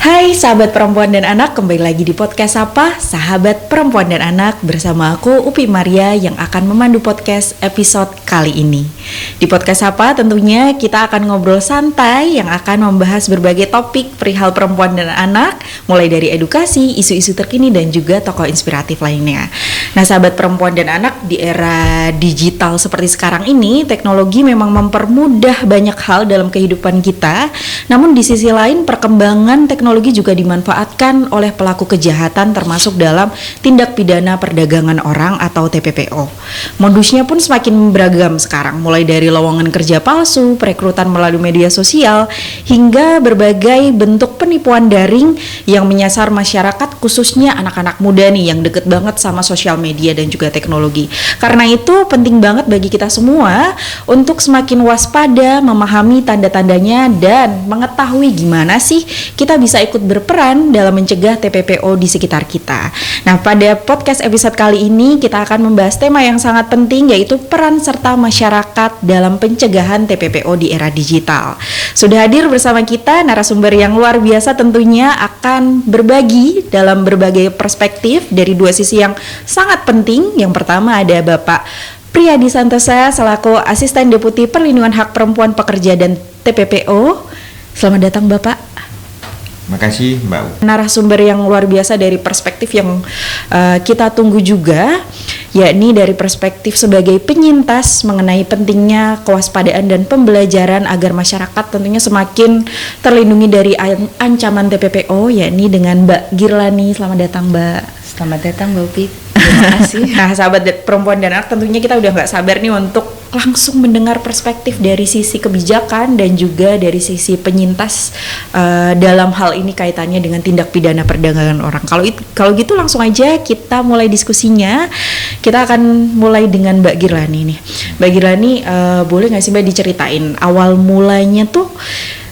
Hai sahabat perempuan dan anak, kembali lagi di podcast apa? Sahabat perempuan dan anak bersama aku Upi Maria yang akan memandu podcast episode kali ini. Di podcast apa tentunya kita akan ngobrol santai yang akan membahas berbagai topik perihal perempuan dan anak, mulai dari edukasi, isu-isu terkini dan juga tokoh inspiratif lainnya. Nah sahabat perempuan dan anak, di era digital seperti sekarang ini, teknologi memang mempermudah banyak hal dalam kehidupan kita. Namun di sisi lain perkembangan teknologi juga dimanfaatkan oleh pelaku kejahatan termasuk dalam tindak pidana perdagangan orang atau TPPO. Modusnya pun semakin beragam sekarang, mulai dari lowongan kerja palsu, perekrutan melalui media sosial, hingga berbagai bentuk penipuan daring yang menyasar masyarakat, khususnya anak-anak muda nih yang deket banget sama sosial media dan juga teknologi. Karena itu penting banget bagi kita semua untuk semakin waspada, memahami tanda-tandanya dan mengetahui gimana sih kita bisa ikut berperan dalam mencegah TPPO di sekitar kita. Nah, pada podcast episode kali ini kita akan membahas tema yang sangat penting, yaitu peran serta masyarakat dalam pencegahan TPPO di era digital. Sudah hadir bersama kita narasumber yang luar biasa, tentunya akan berbagi dalam berbagai perspektif dari dua sisi yang sangat penting. Yang pertama ada Bapak Priyadi Santosa selaku Asisten Deputi Perlindungan Hak Perempuan Pekerja dan TPPO. Selamat datang Bapak. Makasih Mbak. Narasumber yang luar biasa dari perspektif yang kita tunggu juga, yakni dari perspektif sebagai penyintas mengenai pentingnya kewaspadaan dan pembelajaran agar masyarakat tentunya semakin terlindungi dari ancaman TPPO, yakni dengan Mbak Girlani. Selamat datang Mbak. Selamat datang Mbak Upi. Terima kasih. Nah sahabat perempuan dan anak, tentunya kita udah gak sabar nih untuk langsung mendengar perspektif dari sisi kebijakan dan juga dari sisi penyintas dalam hal ini kaitannya dengan tindak pidana perdagangan orang. Kalau gitu langsung aja kita mulai diskusinya. Kita akan mulai dengan Mbak Girlani nih. Mbak Girlani, boleh gak sih Mbak diceritain awal mulanya tuh,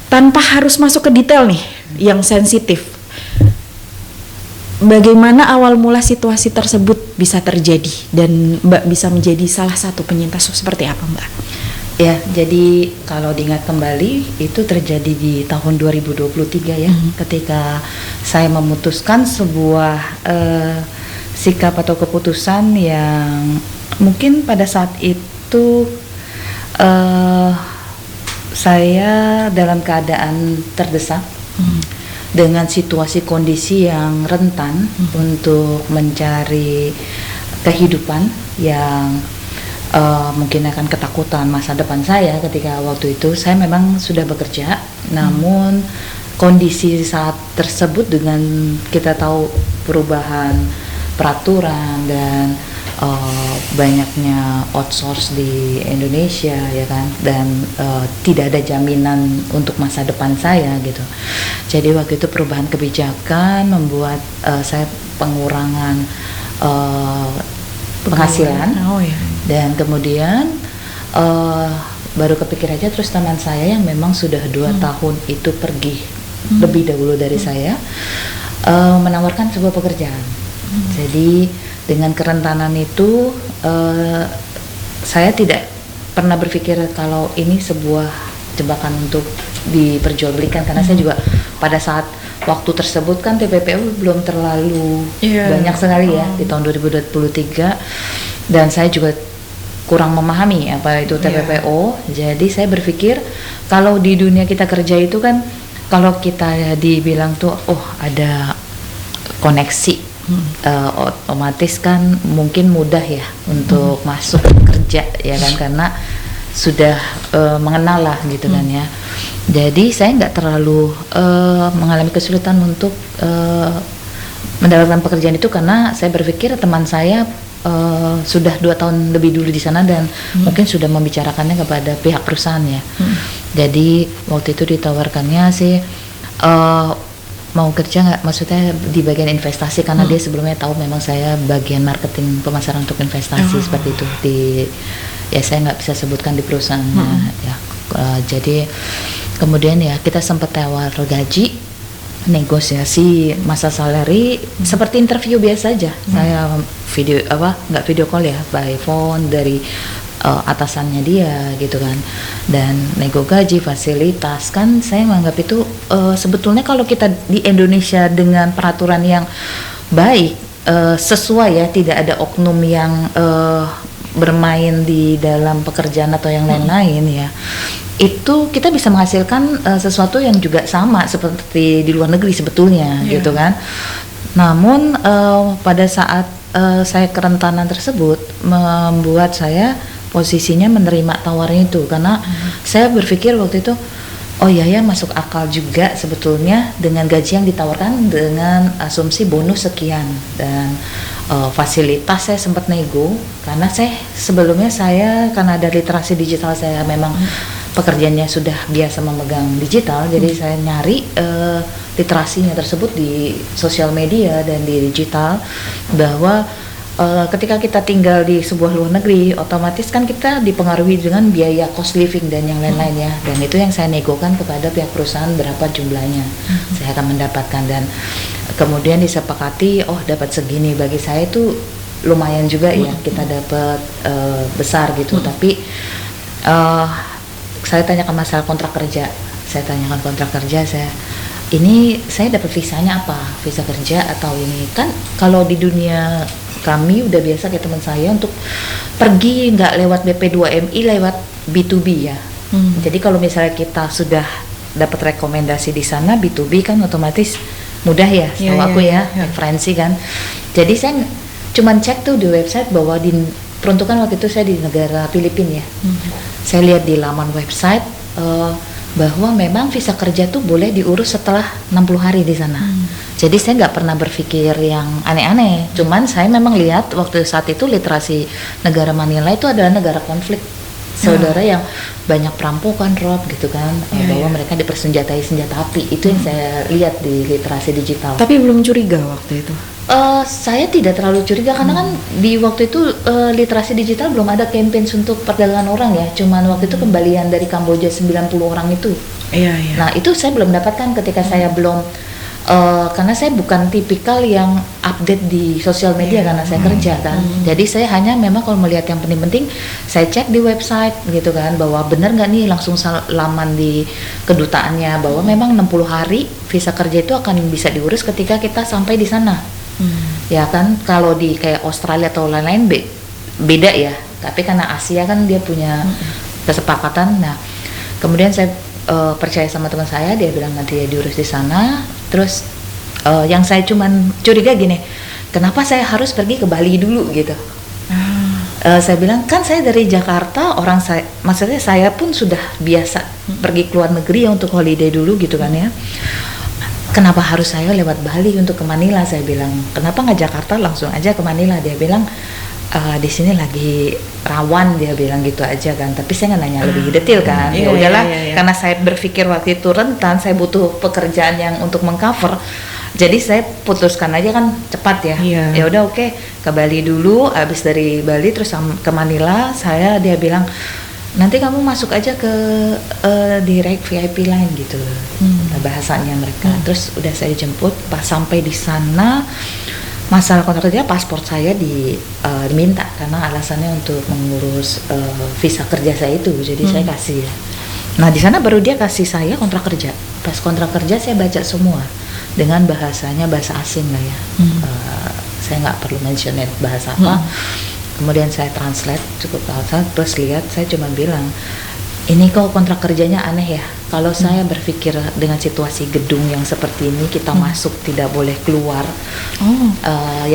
tanpa harus masuk ke detail nih yang sensitif, bagaimana awal mula situasi tersebut bisa terjadi dan Mbak bisa menjadi salah satu penyintas seperti apa Mbak? Ya, jadi kalau diingat kembali itu terjadi di tahun 2023 ya, ketika saya memutuskan sebuah sikap atau keputusan yang mungkin pada saat itu saya dalam keadaan terdesak. Dengan situasi kondisi yang rentan untuk mencari kehidupan yang mungkin akan ketakutan masa depan saya. Ketika waktu itu saya memang sudah bekerja, namun kondisi saat tersebut dengan kita tahu perubahan peraturan dan banyaknya outsource di Indonesia ya kan, dan tidak ada jaminan untuk masa depan saya gitu. Jadi waktu itu perubahan kebijakan membuat saya pengurangan penghasilan. Dan kemudian baru kepikir aja, terus teman saya yang memang sudah 2 tahun itu pergi lebih dahulu dari saya menawarkan sebuah pekerjaan. Jadi dengan kerentanan itu saya tidak pernah berpikir kalau ini sebuah jebakan untuk diperjualbelikan, karena saya juga pada saat waktu tersebut kan TPPO belum terlalu banyak sekali ya di tahun 2023, dan saya juga kurang memahami apa itu TPPO. Jadi saya berpikir kalau di dunia kita kerja itu kan, kalau kita dibilang tuh ada koneksi, otomatis kan mungkin mudah ya untuk masuk kerja ya kan, karena sudah mengenal lah gitu kan ya. Jadi saya nggak terlalu mengalami kesulitan untuk mendapatkan pekerjaan itu, karena saya berpikir teman saya sudah 2 tahun lebih dulu di sana dan mungkin sudah membicarakannya kepada pihak perusahaan ya. Jadi waktu itu ditawarkannya sih mau kerja nggak, maksudnya di bagian investasi, karena dia sebelumnya tahu memang saya bagian marketing pemasaran untuk investasi seperti itu di, ya saya nggak bisa sebutkan di perusahaannya ya. Jadi kemudian ya kita sempat tawar gaji, negosiasi masa salary seperti interview biasa aja. Saya nggak video call ya, by phone dari atasannya dia gitu kan, dan nego gaji, fasilitas. Kan saya menganggap itu sebetulnya kalau kita di Indonesia dengan peraturan yang baik, sesuai ya, tidak ada oknum yang bermain di dalam pekerjaan atau yang lain-lain ya, itu kita bisa menghasilkan sesuatu yang juga sama seperti di luar negeri sebetulnya gitu kan. Namun pada saat saya kerentanan tersebut membuat saya posisinya menerima tawaran itu, karena saya berpikir waktu itu, oh iya ya, masuk akal juga sebetulnya dengan gaji yang ditawarkan dengan asumsi bonus sekian dan fasilitas. Saya sempat nego karena sebelumnya karena ada literasi digital, saya memang pekerjaannya sudah biasa memegang digital, jadi saya nyari literasinya tersebut di sosial media dan di digital, bahwa ketika kita tinggal di sebuah luar negeri, otomatis kan kita dipengaruhi dengan biaya cost living dan yang lain-lain ya, dan itu yang saya negokan kepada pihak perusahaan berapa jumlahnya saya akan mendapatkan, dan kemudian disepakati dapat segini. Bagi saya itu lumayan juga ya, kita dapat besar gitu. Tapi saya tanyakan masalah kontrak kerja, saya dapat visanya apa, visa kerja atau ini. Kan kalau di dunia kami udah biasa kayak teman saya untuk pergi nggak lewat BP2MI, lewat B2B ya. Jadi kalau misalnya kita sudah dapat rekomendasi di sana B2B kan otomatis mudah ya, setahu aku ya, referensi kan. Jadi saya cuman cek tuh di website bahwa peruntukan waktu itu saya di negara Filipina ya. Saya lihat di laman website bahwa memang visa kerja tuh boleh diurus setelah 60 hari di sana. Jadi saya nggak pernah berpikir yang aneh-aneh. Cuman saya memang lihat waktu saat itu literasi negara Manila itu adalah negara konflik saudara yang banyak perampokan, rob gitu kan, bahwa mereka dipersenjatai senjata api. Itu yang saya lihat di literasi digital. Tapi belum curiga waktu itu? Saya tidak terlalu curiga karena kan di waktu itu literasi digital belum ada campaign untuk perdagangan orang ya. Cuman waktu itu kembalian dari Kamboja 90 orang itu. Nah itu saya belum dapatkan ketika saya belum karena saya bukan tipikal yang update di sosial media karena saya kerja kan. Jadi saya hanya memang kalau melihat yang penting-penting saya cek di website gitu kan, bahwa benar nggak nih, langsung laman di kedutaannya bahwa memang 60 hari visa kerja itu akan bisa diurus ketika kita sampai di sana. Ya kan, kalau di kayak Australia atau lain-lain beda ya, tapi karena Asia kan dia punya kesepakatan. Nah kemudian saya percaya sama teman saya, dia bilang nanti dia diurus di sana. Terus yang saya cuman curiga gini, kenapa saya harus pergi ke Bali dulu gitu. Saya bilang kan saya dari Jakarta, maksudnya saya pun sudah biasa pergi ke luar negeri ya untuk holiday dulu gitu kan ya. Kenapa harus saya lewat Bali untuk ke Manila? Saya bilang, kenapa nggak Jakarta langsung aja ke Manila? Dia bilang di sini lagi rawan, dia bilang gitu aja kan. Tapi saya nggak nanya lebih detail kan. Ya udahlah, karena saya berpikir waktu itu rentan, saya butuh pekerjaan yang untuk mengcover. Jadi saya putuskan aja kan cepat ya. Ya udah oke, ke Bali dulu. Habis dari Bali terus ke Manila, dia bilang nanti kamu masuk aja ke direct VIP line gitu, bahasanya mereka. Terus udah saya jemput, pas sampai di sana masalah kontrak kerja, paspor saya diminta karena alasannya untuk mengurus visa kerja saya itu. Jadi saya kasih ya. Nah di sana baru dia kasih saya kontrak kerja. Pas kontrak kerja saya baca semua dengan bahasanya, bahasa asing lah ya. Saya nggak perlu mention bahasa apa. Kemudian saya translate cukup lama, terus lihat, saya cuma bilang, ini kok kontrak kerjanya aneh ya. Kalau saya berpikir dengan situasi gedung yang seperti ini, kita masuk tidak boleh keluar.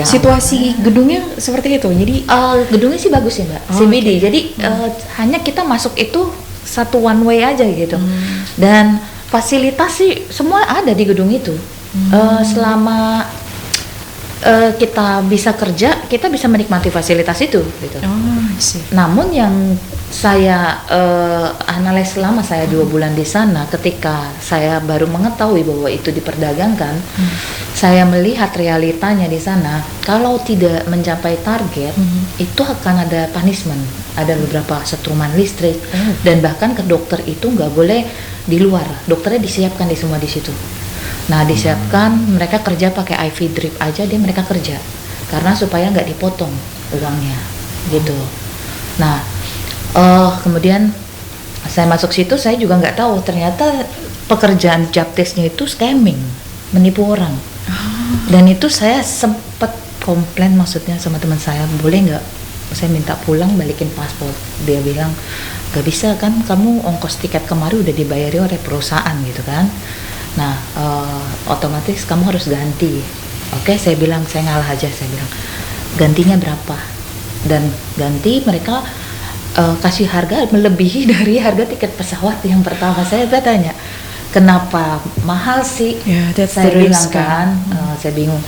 Situasi gedungnya seperti itu, jadi gedungnya sih bagus ya Mbak, CBD. Jadi hanya kita masuk itu satu one way aja gitu. Dan fasilitas sih semua ada di gedung itu. Selama kita bisa kerja, kita bisa menikmati fasilitas itu gitu. Namun yang saya analis selama saya 2 bulan di sana, ketika saya baru mengetahui bahwa itu diperdagangkan, saya melihat realitanya di sana. Kalau tidak mencapai target, itu akan ada punishment, ada beberapa setruman listrik, dan bahkan ke dokter itu nggak boleh di luar. Dokternya disiapkan di semua di situ. Nah disiapkan, mereka kerja pakai IV drip aja, mereka kerja karena supaya nggak dipotong uangnya gitu. Nah Kemudian saya masuk situ, saya juga nggak tahu ternyata pekerjaan job desk-nya itu scamming, menipu orang. Dan itu saya sempat komplain, maksudnya sama teman saya, boleh nggak saya minta pulang balikin paspor. Dia bilang gak bisa, kan kamu ongkos tiket kemari udah dibayari oleh perusahaan gitu kan. Nah otomatis kamu harus ganti. Oke, saya bilang saya ngalah aja, saya bilang gantinya berapa, dan ganti mereka kasih harga melebihi dari harga tiket pesawat yang pertama. Saya tanya kenapa mahal sih, saya bilang kan, saya bingung.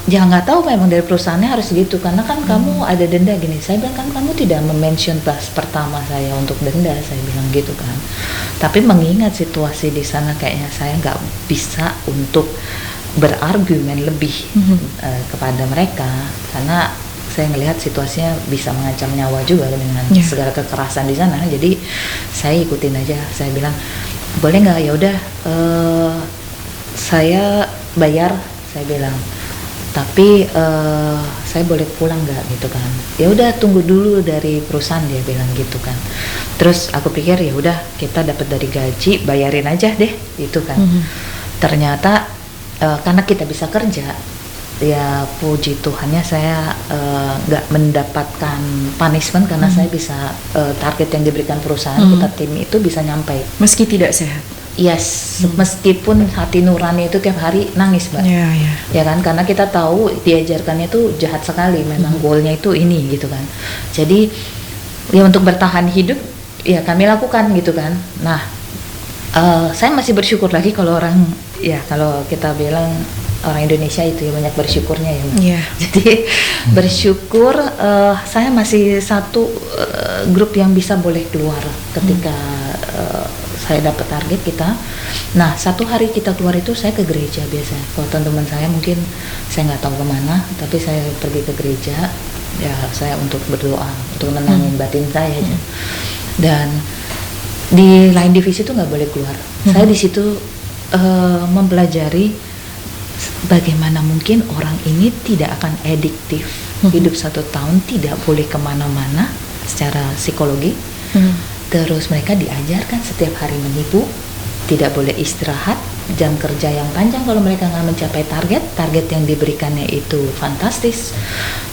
Ya nggak tahu, memang dari perusahaannya harus gitu, karena kan kamu ada denda gini. Saya bilang kan kamu tidak mention pas pertama saya untuk denda, saya bilang gitu kan. Tapi mengingat situasi di sana, kayaknya saya nggak bisa untuk berargumen lebih kepada mereka, karena saya ngelihat situasinya bisa mengancam nyawa juga dengan segala kekerasan di sana. Jadi saya ikutin aja, saya bilang boleh nggak, ya udah saya bayar, saya bilang, tapi saya boleh pulang nggak gitu kan. Ya udah tunggu dulu dari perusahaan, dia bilang gitu kan. Terus aku pikir ya udah, kita dapat dari gaji, bayarin aja deh itu kan. Ternyata karena kita bisa kerja, ya puji Tuhannya saya nggak mendapatkan punishment, karena saya bisa target yang diberikan perusahaan, kita tim itu bisa nyampe meski tidak sehat. Yes, meskipun hati nurani itu tiap hari nangis, Mbak. Ya kan, karena kita tahu diajarkannya itu jahat sekali, memang goalnya itu ini gitu kan. Jadi ya untuk bertahan hidup ya kami lakukan gitu kan. Nah, saya masih bersyukur lagi kalau orang, ya kalau kita bilang orang Indonesia itu ya banyak bersyukurnya ya. Jadi bersyukur saya masih satu grup yang bisa boleh keluar ketika saya dapat target kita. Nah, satu hari kita keluar itu saya ke gereja biasanya. Kalau teman-teman saya mungkin saya nggak tahu kemana, tapi saya pergi ke gereja, ya saya untuk berdoa, untuk menenangin batin saya aja. Dan di lain divisi itu nggak boleh keluar. Saya di situ mempelajari bagaimana mungkin orang ini tidak akan adiktif. Hidup 1 tahun tidak boleh kemana-mana secara psikologi. Terus mereka diajarkan setiap hari menipu, tidak boleh istirahat, jam kerja yang panjang kalau mereka nggak mencapai target yang diberikannya itu fantastis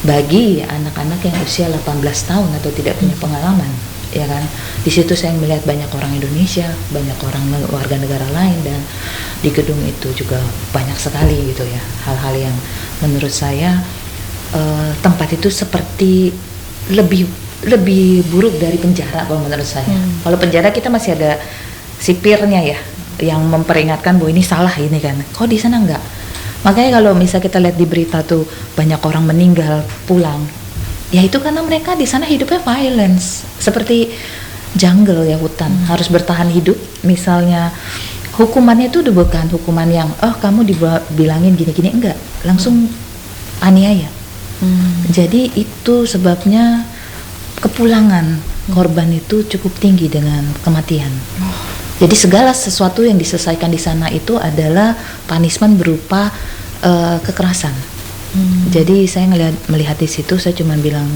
bagi anak-anak yang usia 18 tahun atau tidak punya pengalaman, ya kan. Di situ saya melihat banyak orang Indonesia, banyak orang warga negara lain, dan di gedung itu juga banyak sekali gitu ya hal-hal yang menurut saya tempat itu seperti lebih buruk dari penjara kalau menurut saya. Kalau penjara kita masih ada sipirnya ya, yang memperingatkan bahwa ini salah ini kan. Kok di sana enggak? Makanya kalau misalnya kita lihat di berita tuh banyak orang meninggal pulang, ya itu karena mereka di sana hidupnya violence, seperti jungle ya, hutan, harus bertahan hidup. Misalnya hukumannya itu udah bukan hukuman yang kamu dibilangin gini-gini, enggak, langsung aniaya. Jadi itu sebabnya kepulangan korban itu cukup tinggi dengan kematian. Jadi segala sesuatu yang diselesaikan di sana itu adalah punishment berupa kekerasan. Jadi saya melihat di situ, saya cuma bilang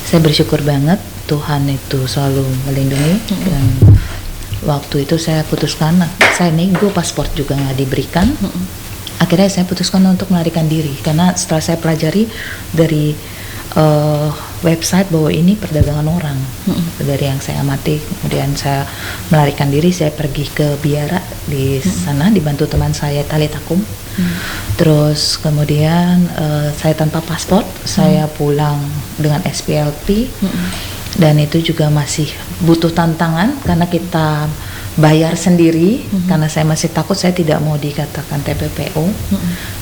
saya bersyukur banget Tuhan itu selalu melindungi. Dan waktu itu saya putuskan, saya nego paspor juga nggak diberikan. Akhirnya saya putuskan untuk melarikan diri, karena setelah saya pelajari dari website bahwa ini perdagangan orang. Dari yang saya amati, kemudian saya melarikan diri, saya pergi ke Biara di sana dibantu teman saya tali takum. Terus kemudian saya tanpa paspor, saya pulang dengan SPLP. Dan itu juga masih butuh tantangan karena kita bayar sendiri, karena saya masih takut, saya tidak mau dikatakan TPPO.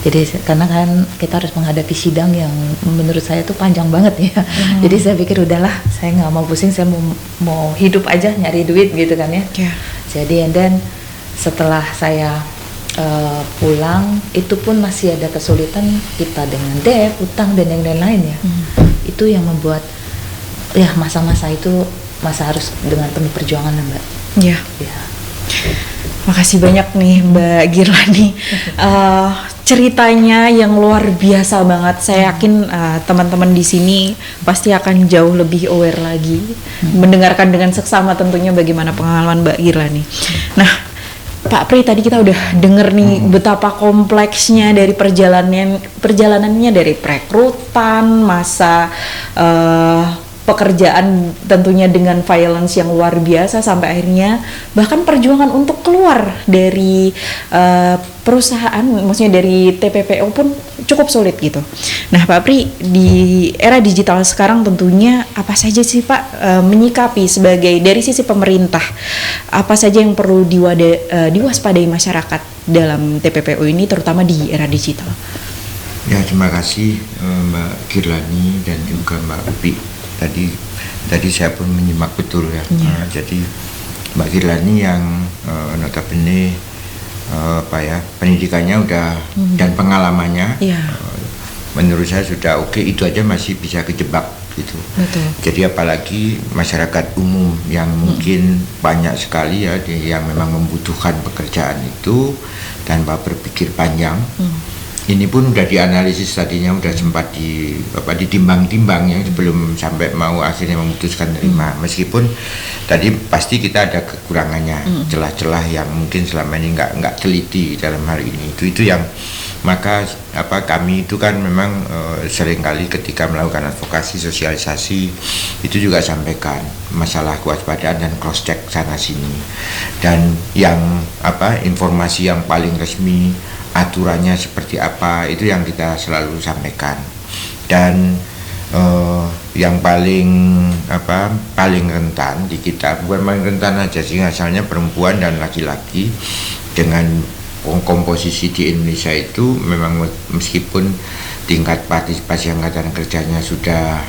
Jadi karena kan kita harus menghadapi sidang yang menurut saya itu panjang banget ya. Jadi saya pikir udahlah, saya nggak mau pusing, saya mau hidup aja, nyari duit gitu kan ya. Jadi and then setelah saya pulang, itu pun masih ada kesulitan kita dengan debt, utang dan yang lain-lain ya. Itu yang membuat ya masa-masa itu masa harus dengan penuh perjuangan, Mbak. Ya. Makasih banyak nih Mbak Girlani. ceritanya yang luar biasa banget. Saya yakin teman-teman di sini pasti akan jauh lebih aware lagi mendengarkan dengan seksama tentunya bagaimana pengalaman Mbak Girla nih. Nah, Pak Pri, tadi kita udah denger nih betapa kompleksnya dari perjalanannya dari perekrutan, masa pekerjaan tentunya dengan violence yang luar biasa sampai akhirnya bahkan perjuangan untuk keluar dari perusahaan, maksudnya dari TPPO pun cukup sulit gitu. Nah, Pak Pri, di era digital sekarang tentunya apa saja sih Pak menyikapi sebagai dari sisi pemerintah, apa saja yang perlu diwaspadai masyarakat dalam TPPO ini terutama di era digital? Ya, terima kasih Mbak Girlani dan juga Mbak Upi. Tadi saya pun menyimak betul ya. Jadi Mbak Girlani yang notabene pendidikannya udah dan pengalamannya menurut saya sudah oke, itu aja masih bisa kejebak gitu. Betul. Jadi apalagi masyarakat umum yang mungkin banyak sekali ya yang memang membutuhkan pekerjaan itu tanpa berpikir panjang. Ini pun udah dianalisis tadinya, udah sempat ditimbang-timbang ya sebelum sampai mau akhirnya memutuskan terima. Meskipun tadi pasti kita ada kekurangannya, celah-celah yang mungkin selama ini nggak teliti dalam hal ini. Itu yang maka kami itu kan memang seringkali ketika melakukan advokasi sosialisasi itu juga sampaikan masalah kewaspadaan dan cross check sana sini, dan yang informasi yang paling resmi, aturannya seperti apa, itu yang kita selalu sampaikan. Dan yang paling rentan di kita, bukan paling rentan aja sih, asalnya perempuan dan laki-laki dengan komposisi di Indonesia itu memang meskipun tingkat partisipasi angkatan kerjanya sudah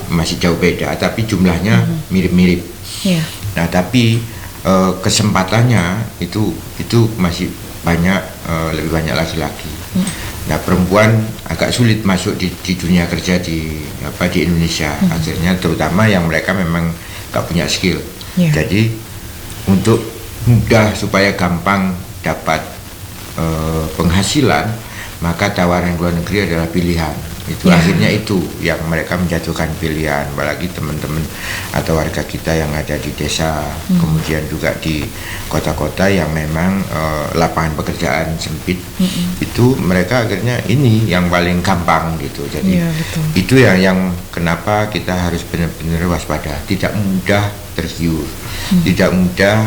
masih jauh beda, tapi jumlahnya mirip-mirip. Nah, tapi kesempatannya itu masih banyak, lebih banyak laki-laki. Nah, perempuan agak sulit masuk di dunia kerja di Indonesia. Akhirnya terutama yang mereka memang gak punya skill. Jadi untuk mudah supaya gampang dapat penghasilan, maka tawaran luar negeri adalah pilihan. Itu akhirnya itu yang mereka menjatuhkan pilihan, apalagi teman-teman atau warga kita yang ada di desa, kemudian juga di kota-kota yang memang lapangan pekerjaan sempit, itu mereka akhirnya ini yang paling gampang gitu. Jadi itu yang kenapa kita harus benar-benar waspada, tidak mudah tergiur, tidak mudah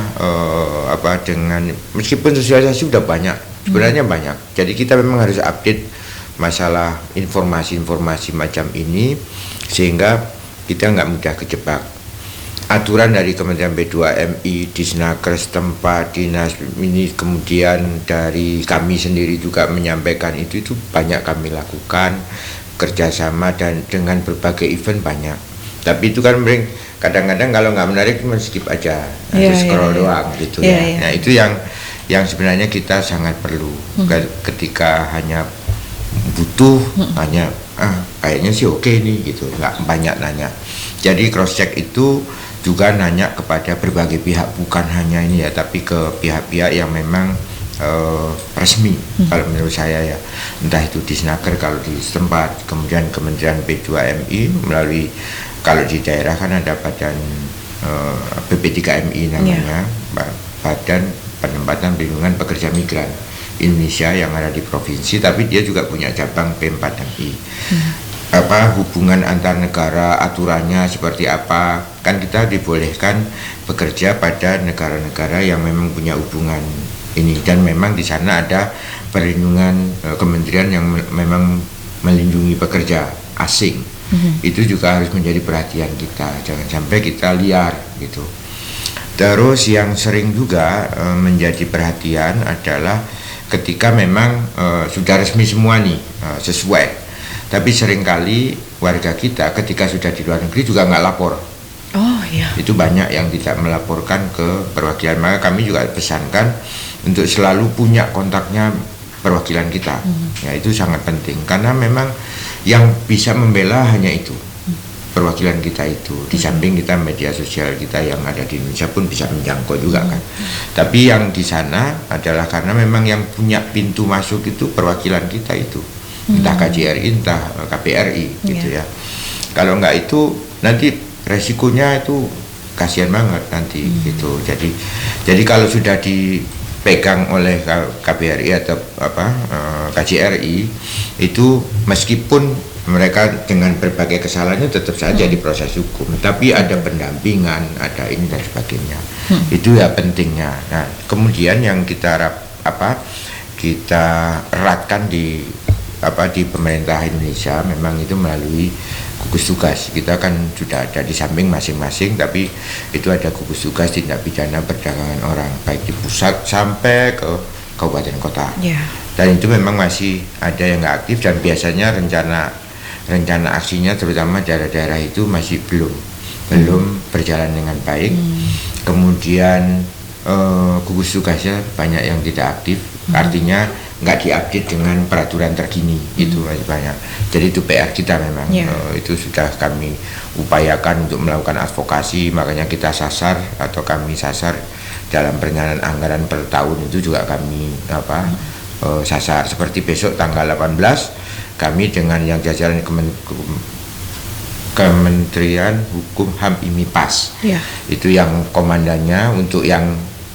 dengan meskipun sosialisasi sudah banyak, sebenarnya banyak. Jadi kita memang harus update masalah informasi-informasi macam ini sehingga kita nggak mudah kejebak. Aturan dari Kementerian P2MI, Disnaker setempat, dinas ini, kemudian dari kami sendiri juga menyampaikan itu banyak kami lakukan kerjasama dan dengan berbagai event banyak. Tapi itu kan kadang-kadang kalau nggak menarik cuma skip aja, scroll doang gitu ya. Nah, itu yang sebenarnya kita sangat perlu ketika hanya butuh hanya kayaknya sih oke nih gitu, nggak banyak nanya. Jadi cross check itu juga nanya kepada berbagai pihak, bukan hanya ini ya, tapi ke pihak-pihak yang memang resmi kalau menurut saya ya, entah itu Disnaker kalau di setempat, kemudian Kementerian P2MI melalui, kalau di daerah kan ada badan BP3MI namanya, Badan Penempatan Perlindungan Pekerja Migran Indonesia yang ada di provinsi, tapi dia juga punya cabang P4MI. Hubungan antar negara, aturannya seperti apa, kan kita dibolehkan bekerja pada negara-negara yang memang punya hubungan ini, dan memang di sana ada perlindungan kementerian yang memang melindungi pekerja asing. Itu juga harus menjadi perhatian kita, jangan sampai kita liar gitu. Terus yang sering juga menjadi perhatian adalah ketika memang sudah resmi semua nih, sesuai, tapi seringkali warga kita ketika sudah di luar negeri juga nggak lapor. Itu banyak yang tidak melaporkan ke perwakilan. Maka kami juga pesankan untuk selalu punya kontaknya perwakilan kita. Ya, itu sangat penting karena memang yang bisa membela hanya itu. perwakilan kita itu. Di samping kita media sosial kita yang ada di Indonesia pun bisa menjangkau juga kan. Tapi yang di sana adalah karena memang yang punya pintu masuk itu perwakilan kita itu, entah KJRI, entah KBRI gitu ya. Kalau enggak itu nanti resikonya itu kasihan banget nanti gitu. Jadi kalau sudah dipegang oleh KBRI atau KJRI itu, meskipun mereka dengan berbagai kesalahannya tetap saja diproses hukum, tapi ada pendampingan, ada ini dan sebagainya. Itu ya pentingnya. Nah, kemudian yang kita eratkan di pemerintah Indonesia memang itu melalui gugus tugas. Kita kan sudah ada di samping masing-masing, tapi itu ada gugus tugas tindak pidana perdagangan orang, baik di pusat sampai ke kabupaten kota. Dan itu memang masih ada yang nggak aktif, dan biasanya rencana aksinya terutama daerah-daerah itu masih belum berjalan dengan baik. Kemudian gugus tugasnya banyak yang tidak aktif, artinya nggak diupdate dengan peraturan terkini. Itu masih banyak. Jadi itu PR kita memang. Itu sudah kami upayakan untuk melakukan advokasi, makanya kami sasar dalam perencanaan anggaran per tahun itu juga kami sasar. Seperti besok tanggal 18 kami dengan yang jajaran Kementerian Hukum HAM IMIPAS, itu yang komandannya untuk yang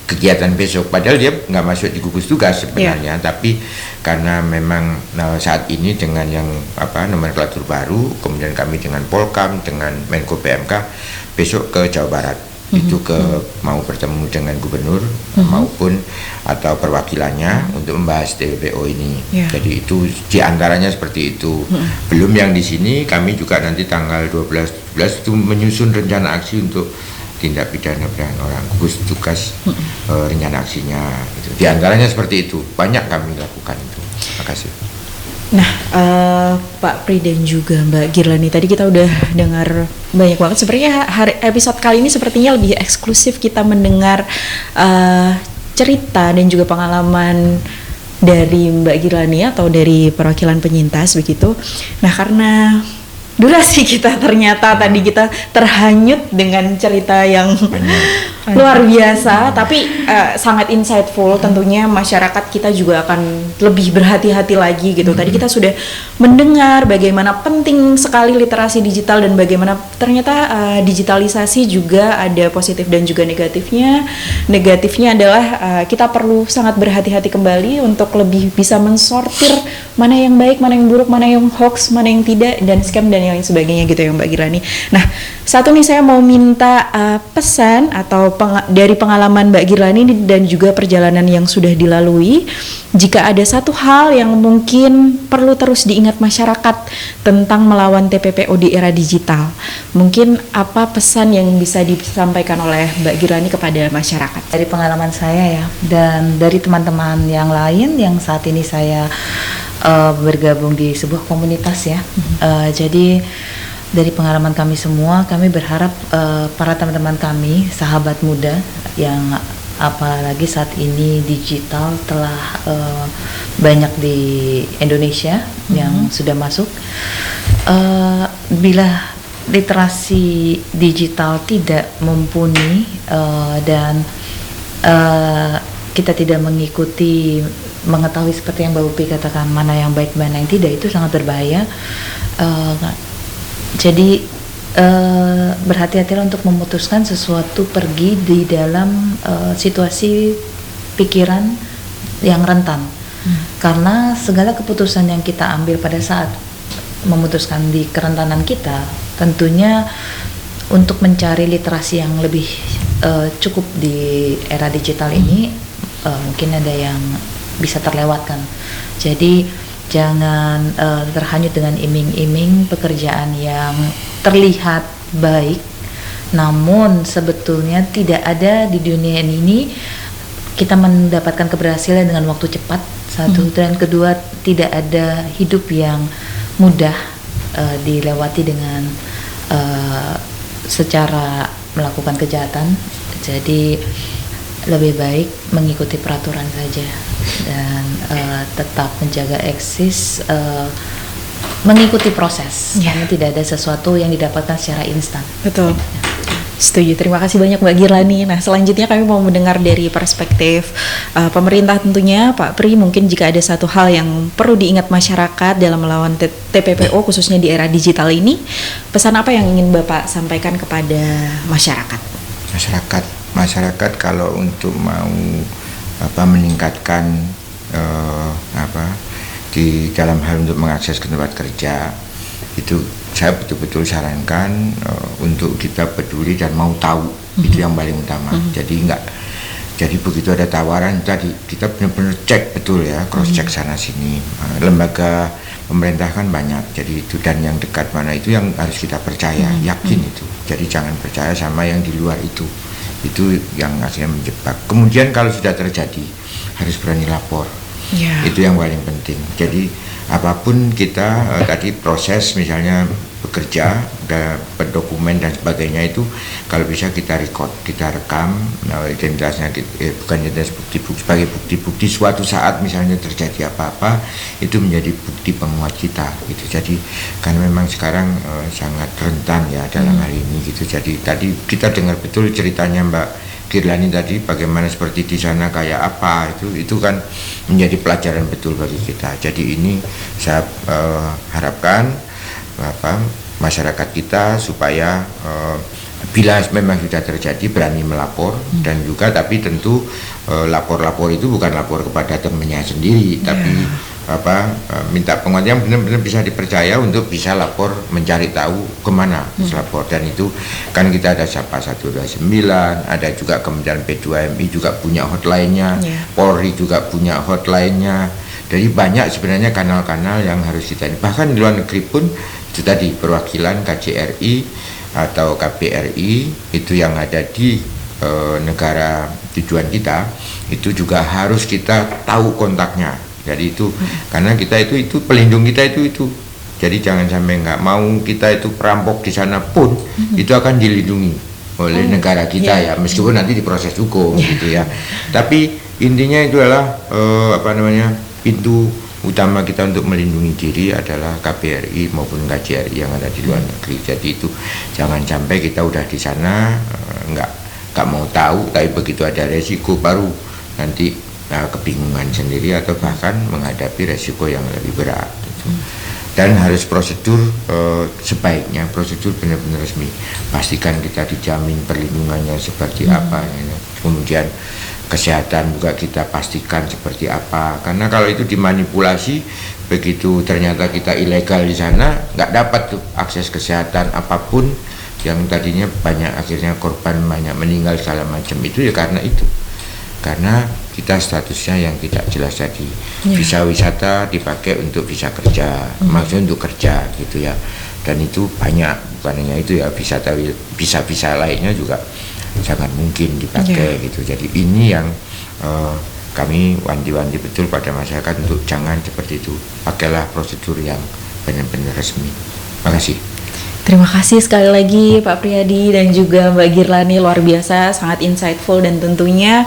kegiatan besok, padahal dia nggak masuk di gugus tugas sebenarnya, tapi karena memang saat ini dengan yang nomenklatur baru, kemudian kami dengan Polkam, dengan Menko PMK besok ke Jawa Barat. Itu mau bertemu dengan gubernur maupun atau perwakilannya untuk membahas TPPO ini. Jadi itu diantaranya seperti itu. Belum yang di sini, kami juga nanti tanggal 12 itu menyusun rencana aksi untuk tindak pidana perdagangan orang, gugus tugas rencana aksinya. Gitu. Diantaranya seperti itu. Banyak kami lakukan itu. Terima kasih. Nah, Pak Pri dan juga Mbak Girlani, tadi kita udah dengar banyak banget. Sebenarnya episode kali ini sepertinya lebih eksklusif, kita mendengar cerita dan juga pengalaman dari Mbak Girlani atau dari perwakilan penyintas begitu. Nah, karena durasi kita ternyata tadi kita terhanyut dengan cerita yang luar biasa, tapi sangat insightful. Tentunya masyarakat kita juga akan lebih berhati-hati lagi gitu. Tadi kita sudah mendengar bagaimana penting sekali literasi digital dan bagaimana ternyata digitalisasi juga ada positif dan juga negatifnya. Negatifnya adalah kita perlu sangat berhati-hati kembali untuk lebih bisa mensortir mana yang baik, mana yang buruk, mana yang hoax, mana yang tidak, dan scam dan yang lain sebagainya gitu ya Mbak Girlani. Nah, satu nih saya mau minta pesan atau dari pengalaman Mbak Girlani dan juga perjalanan yang sudah dilalui, jika ada satu hal yang mungkin perlu terus diingat masyarakat tentang melawan TPPO di era digital, mungkin apa pesan yang bisa disampaikan oleh Mbak Girlani kepada masyarakat? Dari pengalaman saya ya, dan dari teman-teman yang lain yang saat ini saya bergabung di sebuah komunitas ya. Jadi dari pengalaman kami semua, kami berharap para teman-teman kami, sahabat muda yang apalagi saat ini digital telah banyak di Indonesia yang sudah masuk, bila literasi digital tidak mumpuni dan kita tidak mengetahui seperti yang Mbak Upi katakan, mana yang baik, mana yang tidak, itu sangat berbahaya. Jadi berhati-hatilah untuk memutuskan sesuatu pergi di dalam situasi pikiran yang rentan, karena segala keputusan yang kita ambil pada saat memutuskan di kerentanan kita, tentunya untuk mencari literasi yang lebih cukup di era digital ini mungkin ada yang bisa terlewatkan. Jadi jangan terhanyut dengan iming-iming pekerjaan yang terlihat baik, namun sebetulnya tidak ada di dunia ini kita mendapatkan keberhasilan dengan waktu cepat, satu, dan kedua, tidak ada hidup yang mudah dilewati dengan secara melakukan kejahatan. Jadi lebih baik mengikuti peraturan saja dan tetap menjaga eksis mengikuti proses, Ya. karena tidak ada sesuatu yang didapatkan secara instan. Betul. Setuju, terima kasih banyak Mbak Girlani. Nah, selanjutnya kami mau mendengar dari perspektif pemerintah tentunya, Pak Pri. Mungkin jika ada satu hal yang perlu diingat masyarakat dalam melawan TPPO khususnya di era digital ini, pesan apa yang ingin Bapak sampaikan kepada masyarakat? Masyarakat kalau untuk mau meningkatkan di dalam hal untuk mengakses ke tempat kerja, itu saya betul-betul sarankan untuk kita peduli dan mau tahu. Itu yang paling utama. Jadi begitu ada tawaran tadi kita benar-benar cek betul ya, cross check sana sini. Lembaga pemerintah kan banyak, jadi itu, dan yang dekat mana itu yang harus kita percaya, yakin itu. Jadi jangan percaya sama yang di luar itu yang akhirnya menjebak. Kemudian kalau sudah terjadi harus berani lapor. Itu yang paling penting. Jadi apapun kita tadi proses misalnya bekerja, berdokumen dan sebagainya itu kalau bisa kita record, kita rekam identitasnya, bukan identitas bukti-bukti, sebagai bukti-bukti suatu saat misalnya terjadi apa-apa itu menjadi bukti penguat kita gitu. Jadi karena memang sekarang sangat rentan ya dalam hal ini gitu. Jadi tadi kita dengar betul ceritanya Mbak Girlani tadi, bagaimana seperti di sana kayak apa, itu kan menjadi pelajaran betul bagi kita. Jadi ini saya harapkan masyarakat kita supaya bila memang sudah terjadi berani melapor, dan juga tapi tentu lapor-lapor itu bukan lapor kepada temannya sendiri, tapi minta penguatan yang benar-benar bisa dipercaya untuk bisa lapor, mencari tahu kemana lapor. Dan itu kan kita ada Sapa 129, ada juga kemudian P2MI juga punya hotline-nya, Polri juga punya hotline-nya. Jadi banyak sebenarnya kanal-kanal yang harus kita, bahkan di luar negeri pun itu tadi perwakilan KJRI atau KBRI itu yang ada di negara tujuan kita, itu juga harus kita tahu kontaknya. Jadi itu karena kita itu pelindung kita itu. Jadi jangan sampai nggak mau kita itu perampok di sana pun itu akan dilindungi oleh negara kita ya, meskipun nanti diproses hukum gitu ya. Tapi intinya itu adalah pintu utama kita untuk melindungi diri adalah KBRI maupun KJRI yang ada di luar negeri. Jadi itu jangan sampai kita udah di sana nggak mau tahu, tapi begitu ada resiko baru nanti kebingungan sendiri atau bahkan menghadapi resiko yang lebih berat gitu. Dan harus prosedur sebaiknya prosedur benar-benar resmi, pastikan kita dijamin perlindungannya seperti apa ya. Kemudian kesehatan juga kita pastikan seperti apa, karena kalau itu dimanipulasi, begitu ternyata kita ilegal di sana nggak dapat tuh akses kesehatan apapun, yang tadinya banyak akhirnya korban banyak meninggal segala macam itu ya karena kita statusnya yang tidak jelas tadi. Visa wisata dipakai untuk visa kerja, maksudnya untuk kerja gitu ya, dan itu banyak, bukan hanya itu ya, visa lainnya juga sangat mungkin dipakai gitu. Jadi ini yang kami wanti-wanti betul pada masyarakat untuk jangan seperti itu, pakailah prosedur yang benar-benar resmi. Terima kasih. Terima kasih sekali lagi Pak Priyadi dan juga Mbak Girlani, luar biasa, sangat insightful, dan tentunya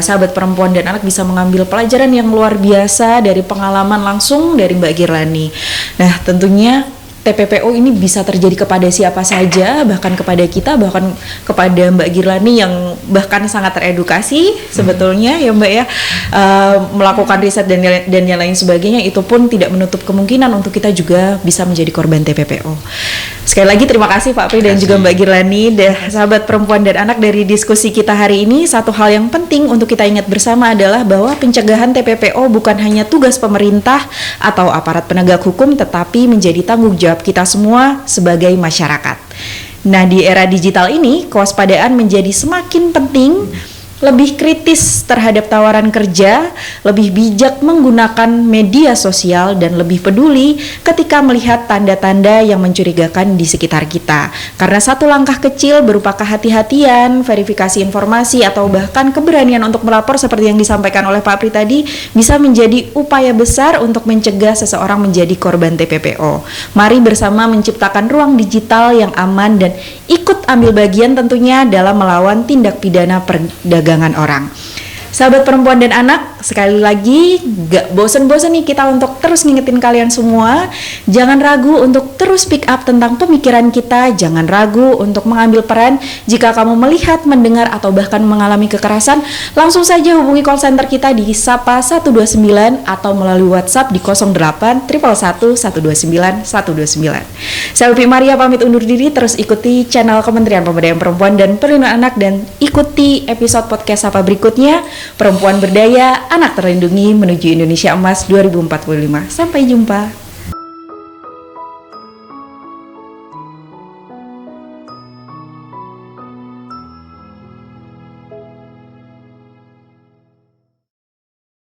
sahabat perempuan dan anak bisa mengambil pelajaran yang luar biasa dari pengalaman langsung dari Mbak Girlani. Nah, tentunya TPPO ini bisa terjadi kepada siapa saja, bahkan kepada kita, bahkan kepada Mbak Girlani yang bahkan sangat teredukasi sebetulnya ya Mbak ya, melakukan riset dan yang lain sebagainya, itu pun tidak menutup kemungkinan untuk kita juga bisa menjadi korban TPPO. Sekali lagi terima kasih Pak Pri dan juga Mbak Girlani, sahabat perempuan dan anak. Dari diskusi kita hari ini, satu hal yang penting untuk kita ingat bersama adalah bahwa pencegahan TPPO bukan hanya tugas pemerintah atau aparat penegak hukum, tetapi menjadi tanggung jawab kita semua sebagai masyarakat. Nah, di era digital ini, kewaspadaan menjadi semakin penting, lebih kritis terhadap tawaran kerja, lebih bijak menggunakan media sosial, dan lebih peduli ketika melihat tanda-tanda yang mencurigakan di sekitar kita. Karena satu langkah kecil berupa kehati-hatian, verifikasi informasi, atau bahkan keberanian untuk melapor seperti yang disampaikan oleh Pak Pri tadi, bisa menjadi upaya besar untuk mencegah seseorang menjadi korban TPPO. Mari bersama menciptakan ruang digital yang aman dan ikut ambil bagian tentunya dalam melawan tindak pidana perdagangan orang. Sahabat perempuan dan anak, sekali lagi gak bosen-bosen nih kita untuk terus ngingetin kalian semua. Jangan ragu untuk terus pick up tentang pemikiran kita. Jangan ragu untuk mengambil peran. Jika kamu melihat, mendengar, atau bahkan mengalami kekerasan, langsung saja hubungi call center kita di Sapa 129 atau melalui WhatsApp di 08 111 129 129. Saya Upi Maria pamit undur diri. Terus ikuti channel Kementerian Pemberdayaan Perempuan dan Perlindungan Anak dan ikuti episode podcast Sapa berikutnya. Perempuan berdaya, anak terlindungi menuju Indonesia Emas 2045. Sampai jumpa.